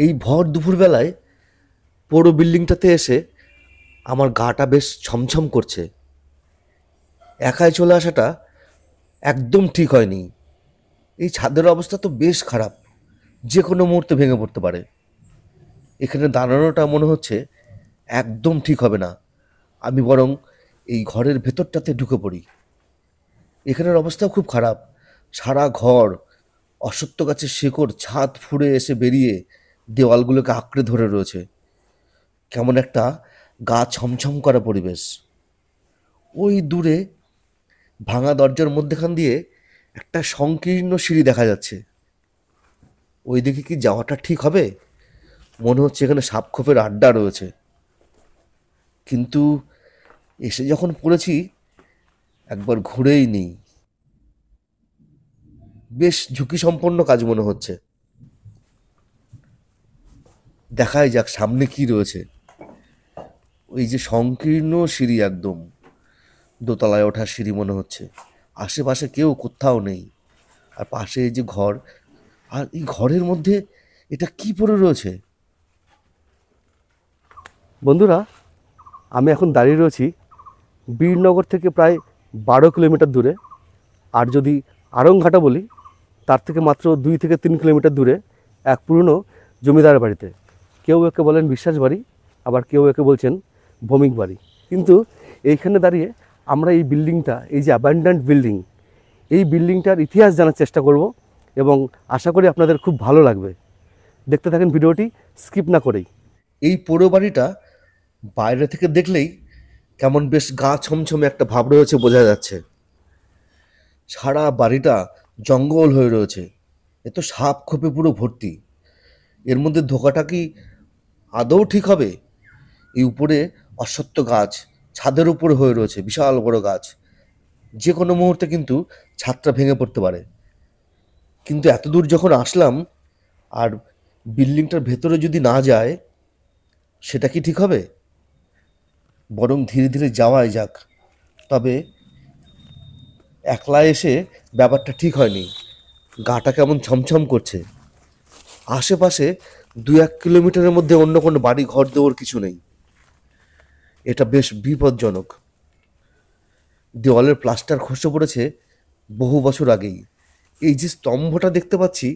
এই ভর দুপুরবেলায় পুরো বিল্ডিংটাতে এসে আমার গাটা বেশ ছমছম করছে। একাই চলে আসাটা একদম ঠিক হয়নি। এই ছাদের অবস্থা তো বেশ খারাপ, যে কোনো মুহূর্তে ভেঙে পড়তে পারে। এখানে দাঁড়ানোটা মনে হচ্ছে একদম ঠিক হবে না। আমি বরং এই ঘরের ভেতরটাতে ঢুকে পড়ি। এখানের অবস্থাও খুব খারাপ। সারা ঘর অশ্বত্থ গাছের শেকড় ছাদ ফুঁড়ে এসে বেরিয়ে দেওয়ালগুলোকে আঁকড়ে ধরে রয়েছে। কেমন একটা গা ছমছম করা পরিবেশ। ওই দূরে ভাঙা দরজার মধ্যেখান দিয়ে একটা সংকীর্ণ সিঁড়ি দেখা যাচ্ছে। ওই দিকে কি যাওয়াটা ঠিক হবে? মনে হচ্ছে এখানে সাপখোপের আড্ডা রয়েছে। কিন্তু এসে যখন পড়েছি, একবার ঘুরেই নেই। বেশ ঝুঁকিসম্পন্ন কাজ মনে হচ্ছে। দেখাই যাক সামনে কি রয়েছে। ওই যে সংকীর্ণ সিঁড়ি, একদম দোতলায় ওঠার সিঁড়ি মনে হচ্ছে। আশেপাশে কেউ কোথাও নেই। আর পাশে এই যে ঘর, আর এই ঘরের মধ্যে এটা কি পড়ে রয়েছে? বন্ধুরা, আমি এখন দাঁড়িয়ে রয়েছি বীরনগর থেকে প্রায় 12 কিলোমিটার দূরে। আর যদি আড়ংঘাটা বলি, তার থেকে মাত্র 2 থেকে 3 কিলোমিটার দূরে এক পুরনো জমিদার বাড়িতে। কেউ একে বলেন বিশ্বাস বাড়ি, আবার কেউ একে বলছেন ভৌমিক বাড়ি। কিন্তু এইখানে দাঁড়িয়ে আমরা এই বিল্ডিংটা, এই যে অ্যাবান্ডেন্ট বিল্ডিং, এই বিল্ডিংটার ইতিহাস জানার চেষ্টা করব এবং আশা করি আপনাদের খুব ভালো লাগবে। দেখতে থাকেন ভিডিওটি স্কিপ না করেই। এই পোড়ো বাড়িটা বাইরে থেকে দেখলেই কেমন বেশ গা ছমছমে একটা ভাব রয়েছে বোঝা যাচ্ছে। সারা বাড়িটা জঙ্গল হয়ে রয়েছে। এ তো সাপ খোপে পুরো ভর্তি। এর মধ্যে ঢোকাটা কি আদৌ ঠিক হবে? এই উপরে অশ্বত্থ গাছ ছাদের উপরে হয়ে রয়েছে, বিশাল বড় গাছ। যে কোনো মুহূর্তে কিন্তু ছাদটা ভেঙে পড়তে পারে। কিন্তু এত দূর যখন আসলাম, আর বিল্ডিংটার ভেতরে যদি না যায়, সেটা কি ঠিক হবে? বরং ধীরে ধীরে যাওয়াই যাক। তবে একলা এসে ব্যাপারটা ঠিক হয়নি। গাটা কেমন ছমছম করছে। আশেপাশে 2-1 কিলোমিটারের মধ্যে অন্য কোনো বাড়ি ঘর দেওয়ার কিছু নেই। এটা বেশ বিপজ্জনক। দেওয়ালের প্লাস্টার খসে পড়েছে বহু বছর আগেই। এই যে স্তম্ভটা দেখতে পাচ্ছি,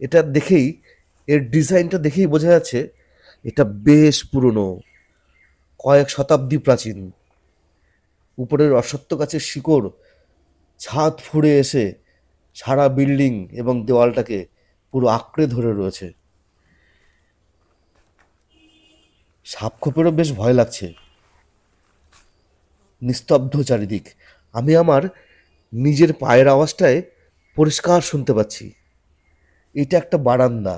এটা দেখেই, এর ডিজাইনটা দেখেই বোঝা যাচ্ছে এটা বেশ পুরনো, কয়েক শতাব্দী প্রাচীন। উপরের অশ্বত্থ গাছের শিকড় ছাদ ফুঁড়ে এসে সারা বিল্ডিং এবং দেওয়ালটাকে পুরো আঁকড়ে ধরে রয়েছে। সাপখোপেরও বেশ ভয় লাগছে। নিস্তব্ধ চারিদিক। আমি আমার নিজের পায়ের আওয়াজটায় পরিষ্কার শুনতে পাচ্ছি। এটা একটা বারান্দা,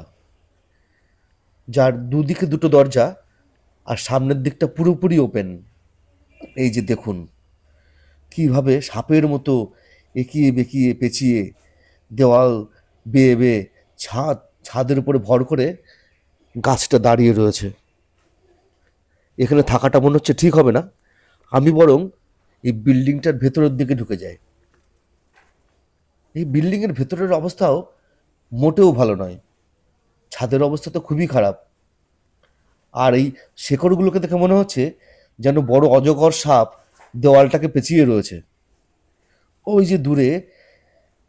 যার দুদিকে দুটো দরজা, আর সামনের দিকটা পুরোপুরি ওপেন। এই যে দেখুন কিভাবে সাপের মতো একিয়ে বেঁকিয়ে পেঁচিয়ে দেওয়াল বেয়ে বেয়ে ছাদের উপরে ভর করে গাছটা দাঁড়িয়ে রয়েছে। এখানে থাকাটা মনে হচ্ছে ঠিক হবে না। আমি বরং এই বিল্ডিংটার ভেতরের দিকে ঢুকে যাই। এই বিল্ডিংয়ের ভেতরের অবস্থাও মোটেও ভালো নয়। ছাদের অবস্থা তো খুবই খারাপ। আর এই শেকড়গুলোকে দেখে মনে হচ্ছে যেন বড় অজগর সাপ দেওয়ালটাকে পেঁচিয়ে রয়েছে। ওই যে দূরে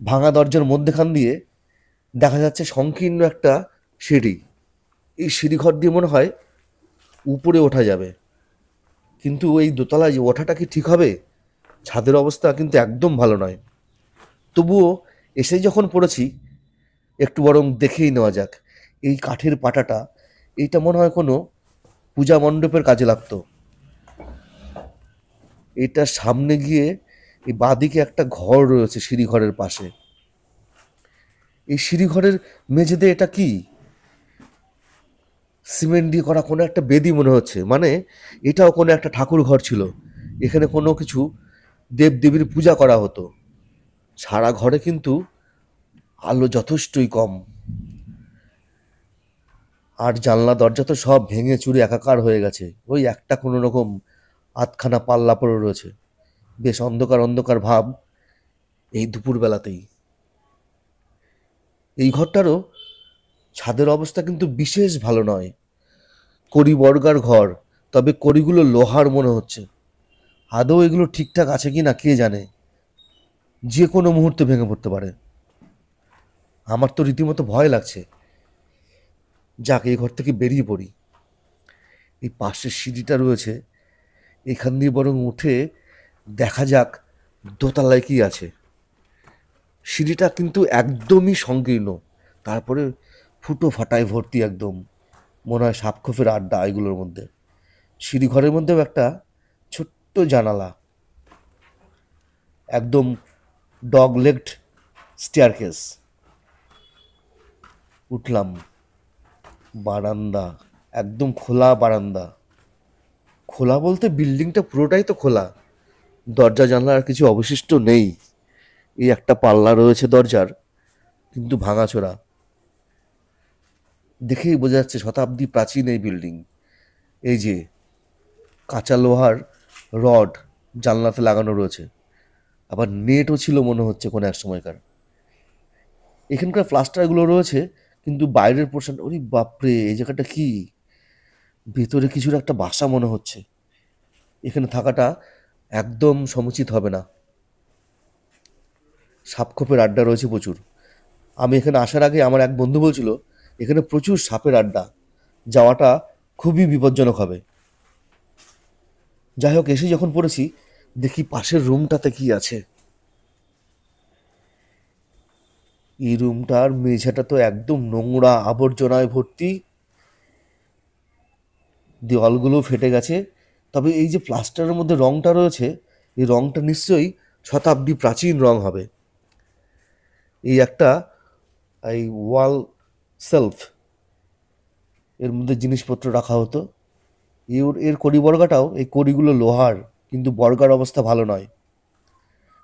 ভাঙা দরজার মধ্যেখান দিয়ে দেখা যাচ্ছে সংকীর্ণ একটা সিঁড়ি। এই সিঁড়িঘর দিয়ে মনে হয় উপরে ওঠা যাবে। কিন্তু এই দোতলায় ওঠাটা কি ঠিক হবে? ছাদের অবস্থা কিন্তু একদম ভালো নয়। তবুও এসে যখন পড়েছি, একটু বরং দেখেই নেওয়া যাক। এই কাঠের পাটাটা, এইটা মনে হয় কোনো পূজা মণ্ডপের কাজে লাগতো। এটার সামনে গিয়ে এই বাঁদিকে একটা ঘর রয়েছে সিঁড়িঘরের পাশে। এই সিঁড়িঘরের মেঝেতে এটা কি? সিমেন্ট দিয়ে করা কোনো একটা বেদি মনে হচ্ছে। মানে এটাও কোনো একটা ঠাকুর ঘর ছিল। এখানে কোনো কিছু দেবদেবীর পূজা করা হতো। সারা ঘরে কিন্তু আলো যথেষ্টই কম। আর জানলা দরজা তো সব ভেঙে চুরে একাকার হয়ে গেছে। ওই একটা কোনো রকম আধখানা পাল্লা পড়ে রয়েছে। বেশ অন্ধকার অন্ধকার ভাব এই দুপুরবেলাতেই। এই ঘরটারও ছাদের অবস্থা কিন্তু বিশেষ ভালো নয়। কড়ি বর্গার ঘর, তবে কড়িগুলো লোহার মনে হচ্ছে। আদৌ এগুলো ঠিকঠাক আছে কি না কে জানে, যে কোনো মুহূর্তে ভেঙে পড়তে পারে। আমার তো রীতিমতো ভয় লাগছে। যাক, এই ঘর থেকে বেরিয়ে পড়ি। এই পাশের সিঁড়িটা রয়েছে, এখান দিয়ে বরং উঠে দেখা যাক দোতলায় কি আছে। সিঁড়িটা কিন্তু একদমই সংকীর্ণ, তারপরে ফুটো ফাটায় ভর্তি একদম। মনে হয় সাপখোপের আড্ডা এগুলোর মধ্যে। সিঁড়ি ঘরের মধ্যেও একটা ছোট্ট জানালা, একদম ডগ লেগড স্টেয়ারকেস। উঠলাম। বারান্দা, একদম খোলা বারান্দা। খোলা বলতে বিল্ডিংটা পুরোটাই তো খোলা, দরজা জানলা আর কিছু অবশিষ্ট নেই। এই একটা পাল্লা রয়েছে দরজার, কিন্তু ভাঙাচোরা। দেখেই বোঝা যাচ্ছে শতাব্দী প্রাচীন এই বিল্ডিং। এই যে কাঁচা লোহার রড জানলাতে লাগানো রয়েছে, আবার নেটও ছিল মনে হচ্ছে কোনো এক সময়কার। এখানকার প্লাস্টারগুলো রয়েছে, কিন্তু বাইরের পোর্শন, ওরে বাপরে, এই জায়গাটা কি! ভেতরে কিছুর একটা বাসা মনে হচ্ছে। এখানে থাকাটা একদম সমুচিত হবে না। সাপখোপের আড্ডা রয়েছে প্রচুর। আমি এখানে আসার আগে আমার এক বন্ধু বলছিল এখানে প্রচুর সাপের আড্ডা, যাওয়াটা খুবই বিপজ্জনক হবে। যাই হোক, এসে যখন পড়েছি, দেখি পাশের রুমটাতে কি আছে। এই রুমটার মেঝেটা তো একদম নোংরা আবর্জনায় ভর্তি, দেওয়ালগুলো ফেটে গেছে। তবে এই যে প্লাস্টারের মধ্যে রংটা রয়েছে, এই রংটা নিশ্চয়ই শতাব্দী প্রাচীন রং হবে। এই একটা এই ওয়াল সেলফ, এর মধ্যে জিনিসপত্র রাখা হতো। এর কড়ি বর্গাটাও, এই কড়িগুলো লোহার, কিন্তু বর্গার অবস্থা ভালো নয়,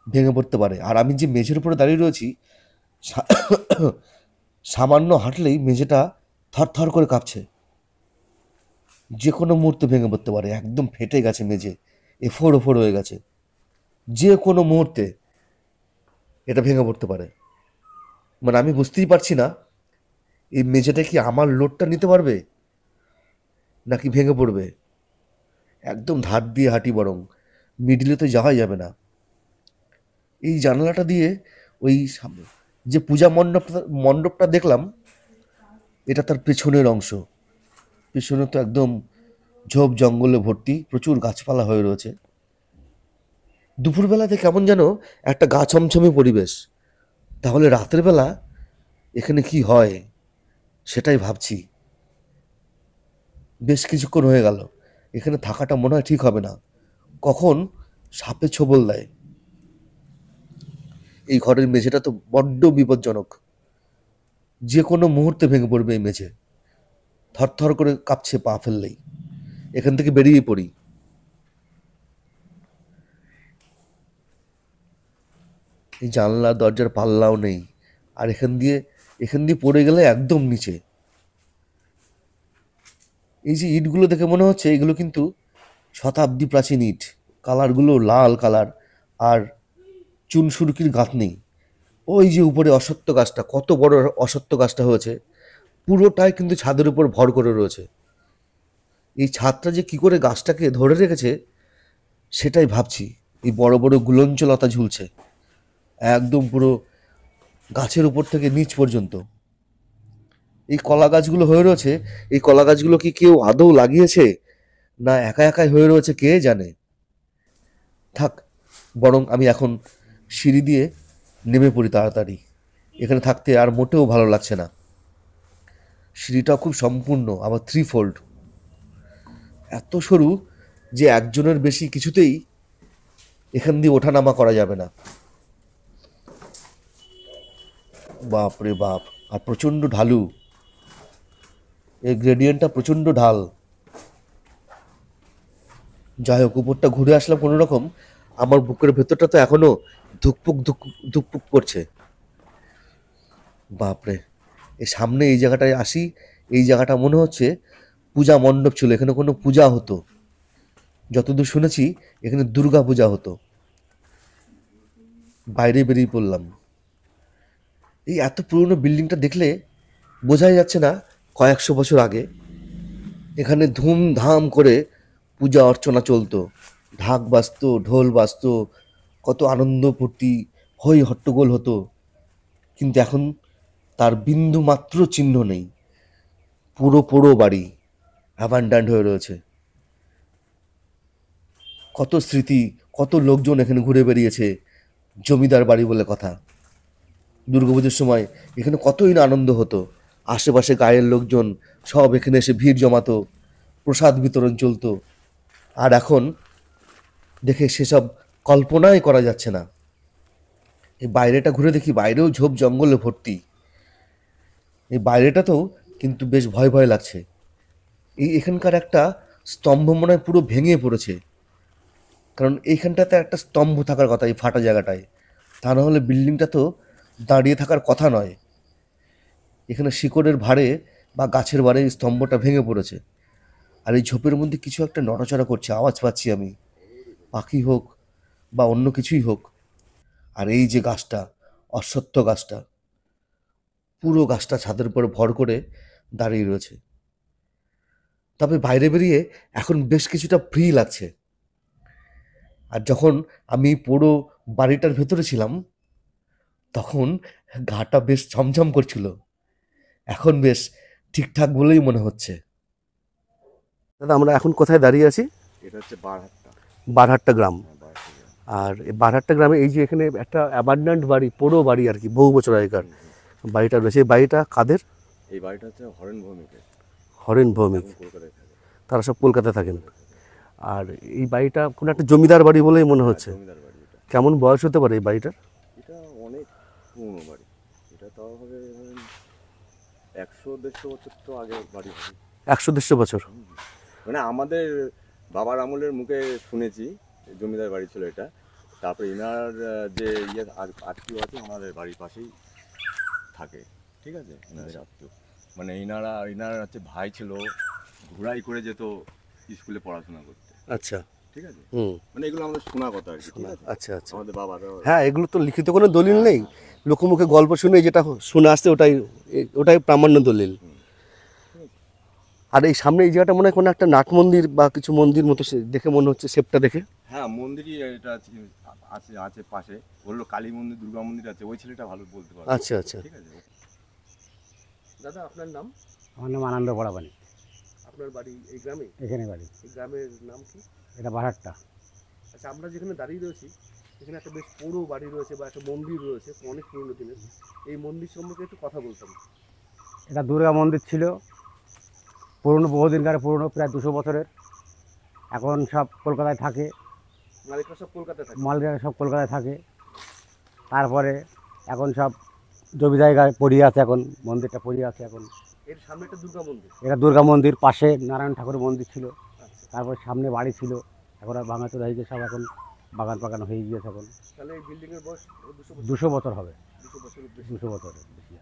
ভেঙে পড়তে পারে। আর আমি যে মেঝের উপরে দাঁড়িয়ে রয়েছি, সা- সামান্য হাঁটলেই মেঝেটা থরথর করে কাঁপছে। যে কোনো মুহূর্তে ভেঙে পড়তে পারে, একদম ফেটে গেছে মেঝে, এফোড় ওফোড় হয়ে গেছে। যে কোনো মুহূর্তে এটা ভেঙে পড়তে পারে। মানে আমি বুঝতেই পারছি না, এই মেঝেটা কি আমার লোডটা নিতে পারবে নাকি ভেঙে পড়বে। একদম ধার দিয়ে হাঁটি, বরং মিডিলে তো যাওয়াই যাবে না। এই জানালাটা দিয়ে ওই যে পূজা মণ্ডপটা মণ্ডপটা দেখলাম, এটা তার পেছনের অংশ। পেছনে তো একদম ঝোপ জঙ্গলে ভর্তি, প্রচুর গাছপালা হয়ে রয়েছে। দুপুরবেলাতে কেমন যেন একটা গা ছমছমে পরিবেশ। তাহলে রাতের বেলা এখানে কি হয় সেটাই ভাবছি। বেশ কিছুক্ষণ হয়ে গেল, এখানে থাকাটা মনে হয় ঠিক হবে না। কখন সাপে ছোবল দেয়। এই ঘরের মেঝেটা তো বড্ড বিপজ্জনক, যে কোনো মুহূর্তে ভেঙে পড়বে এই মেঝে। থরথর করে কাঁপছে পা ফেললেই। এখান থেকে বেরিয়ে পড়ি। এই জানলা দরজার পাল্লাও নেই, আর এখান দিয়ে পড়ে গেলে একদম নিচে। এই যে ইটগুলো দেখে মনে হচ্ছে এগুলো কিন্তু শতাব্দী প্রাচীন ইট। কালারগুলো লাল কালার, আর চুন সুরকির গাঁথনি। ওই যে উপরে অশ্বত্থ গাছটা, কত বড় অশ্বত্থ গাছটা হয়েছে, পুরোটাই কিন্তু ছাদের উপর ভর করে রয়েছে। এই ছাদটা যে কি করে গাছটাকে ধরে রেখেছে সেটাই ভাবছি। এই বড় বড় গুলঞ্চ লতা ঝুলছে একদম পুরো গাছের উপর থেকে নিচ পর্যন্ত। এই কলা গাছগুলো হয়ে রয়েছে, এই কলা গাছগুলো কি কেউ আদৌ লাগিয়েছে না একা একাই হয়ে রয়েছে কে জানে। থাক, বরং আমি এখন সিঁড়ি দিয়ে নেমে পড়ি তাড়াতাড়ি। এখানে থাকতে আর মোটেও ভালো লাগছে না। সিঁড়িটাও খুব সম্পূর্ণ, আবার থ্রি ফোল্ড, এত সরু যে একজনের বেশি কিছুতেই এখান দিয়ে ওঠানামা করা যাবে না। বাপ রে বাপ! আর প্রচণ্ড ঢালু, এই গ্রেডিয়েন্টটা প্রচণ্ড ঢাল। যাই হোক, উপরটা ঘুরে আসলাম কোনো রকম। আমার বুকের ভেতরটা তো এখনো ধুকপুক ধুকপুক করছে। বাপরে! এই সামনে এই জায়গাটায় আসি, এই জায়গাটা মনে হচ্ছে পূজা মণ্ডপ ছিল, এখানে কোনো পূজা হতো। যতদূর শুনেছি এখানে দুর্গা পূজা হতো। বাইরে বেরিয়ে পড়লাম। এই এত পুরনো বিল্ডিংটা দেখলে বোঝাই যাচ্ছে না কয়েকশো বছর আগে এখানে ধুমধাম করে পূজা অর্চনা চলতো, ঢাক বাজতো, ঢোল বাজতো, কত আনন্দ ফুর্তি, হই হট্টগোল হতো। কিন্তু এখন তার বিন্দু মাত্র চিহ্ন নেই। পুরো পোড়ো বাড়ি অ্যাবান্ডান্ড হয়ে রয়েছে। কত স্মৃতি, কত লোকজন এখানে ঘুরে বেরিয়েছে, জমিদার বাড়ি বলে কথা। দুর্গাপুজোর সময় এখানে কতই না আনন্দ হতো, আশেপাশে গায়ের লোকজন সব এখানে এসে ভিড় জমাতো, প্রসাদ বিতরণ চলতো। আর এখন দেখে সেসব কল্পনাই করা যাচ্ছে না। এই বাইরেটা ঘুরে দেখি, বাইরেও ঝোপ জঙ্গলে ভর্তি। এই বাইরেটাতেও কিন্তু বেশ ভয় ভয় লাগছে। এখানকার একটা স্তম্ভ মনে হয় পুরো ভেঙে পড়েছে, কারণ এইখানটাতে একটা স্তম্ভ থাকার কথা এই ফাটা জায়গাটায়। তা না হলে বিল্ডিংটা তো দাঁড়িয়ে থাকার কথা নয়। এখানে শিকড়ের ভারে বা গাছের ভারে এই স্তম্ভটা ভেঙে পড়েছে। আর এই ঝোপের মধ্যে কিছু একটা নড়াচড়া করছে, আওয়াজ পাচ্ছি আমি, পাখি হোক বা অন্য কিছুই হোক। আর এই যে গাছটা, অশ্বত্থ গাছটা, পুরো গাছটা ছাদের উপর ভর করে দাঁড়িয়ে রয়েছে। তবে বাইরে বেরিয়ে এখন বেশ কিছুটা ফ্রি লাগছে। আর যখন আমি পুরো বাড়িটার ভেতরে ছিলাম, তখন গাটা বেশ ছমছম করছিল। এখন বেশ ঠিকঠাক বলেই মনে হচ্ছে। দাদা আমরা এখন কোথায় দাঁড়িয়ে আছি? এটা হচ্ছে বারহাট্টা। বারহাট্টা গ্রাম। হ্যাঁ, বারহাট্টা। আর এই বারহাট্টা গ্রামে এই যে এখানে একটা অ্যাবান্ডান্ট বাড়ি, পোড়ো বাড়ি আর কি, বহু বছর আগেকার বাড়িটা রয়েছে। এই বাড়িটা কাদের? এই বাড়িটা হচ্ছে হরেন ভৌমিকের। হরেন ভৌমিক। এখন কলকাতায় থাকে। তারা সব কলকাতায় থাকেন। আর এই বাড়িটা কোনো একটা জমিদার বাড়ি বলেই মনে হচ্ছে। জমিদার বাড়ি এটা। কেমন বয়স হতে পারে এই বাড়িটার? এটা অনেক পুরনো বাড়ি। এটা তাও হবে ধরেন 100-150 বছর তো আগে বাড়ি হবে। 100-150 বছর। মানে আমাদের বাবার আমলের মুখে শুনেছি জমিদার বাড়ি ছিল এটা। তারপরে ইনার যে আত্মীয় আছে আমাদের বাড়ির পাশেই থাকে, ঠিক আছে, ইনাদের আত্মীয়। মানে ইনার হচ্ছে ভাই ছিল, ঘোড়াই করে যেত স্কুলে পড়াশোনা করতে, আচ্ছা। ঠিক আছে। হুম। মানে এগুলো আমাদের শোনা কথা আর কি, ঠিক আছে। আচ্ছা আচ্ছা। আমাদের বাবারা হ্যাঁ, এগুলো তো লিখিত কোনো দলিল নেই, লোকমুখে গল্প শুনে যেটা শুনে আসছে ওটাই ওটাই প্রামাণ্য দলিল। আর এই সামনে এই জায়গাটা মনে হয় কোনো একটা নাট মন্দির বা কিছু মন্দির মতো দেখে মনে হচ্ছে, শেপটা দেখে। হ্যাঁ, মন্দিরই এটা আছে আছে পাশে। বললো কালী মন্দির, দুর্গা মন্দির আছে। ওই ছেলেটা ভালো বলতে পারবে। আচ্ছা আচ্ছা। ঠিক আছে। দাদা আপনার নাম? আমার নাম আনন্দ পড়াবানি। আপনার বাড়ি এই গ্রামে? এখানে বাড়ি। এই গ্রামের নাম কি? এটা বারহাট্টা। আচ্ছা, আমরা যেখানে দাঁড়িয়ে রয়েছি এখানে একটা বেশ পুরো বাড়ি রয়েছে বা একটা মন্দির রয়েছে অনেক পুরনো দিনের। এই মন্দির সম্পর্কে একটু কথা বলতাম। এটা দুর্গা মন্দির ছিল, পুরনো, বহুদিনকার পুরনো, প্রায় 200 বছরের। এখন সব কলকাতায় থাকে, মালিকরা সব কলকাতায় থাকে। মালগাড়ি সব কলকাতায় থাকে। তারপরে এখন সব জমি জায়গায় পড়িয়ে আছে, এখন মন্দিরটা পড়িয়ে আছে এখন। এর সামনে একটা দুর্গা মন্দির। এটা দুর্গা মন্দির, পাশে নারায়ণ ঠাকুরের মন্দির ছিল। আচ্ছা, তারপর সামনে বাড়ি ছিল, এখন আর ভাঙাচোরা হয়ে গিয়ে সব এখন বাগান পাগান হয়ে গিয়েছে এখন। তাহলে এই বিল্ডিংয়ের বয়স 200 বছর। 200 বছর হবে, 200 বছরের বেশি। 200 বছরের বেশি।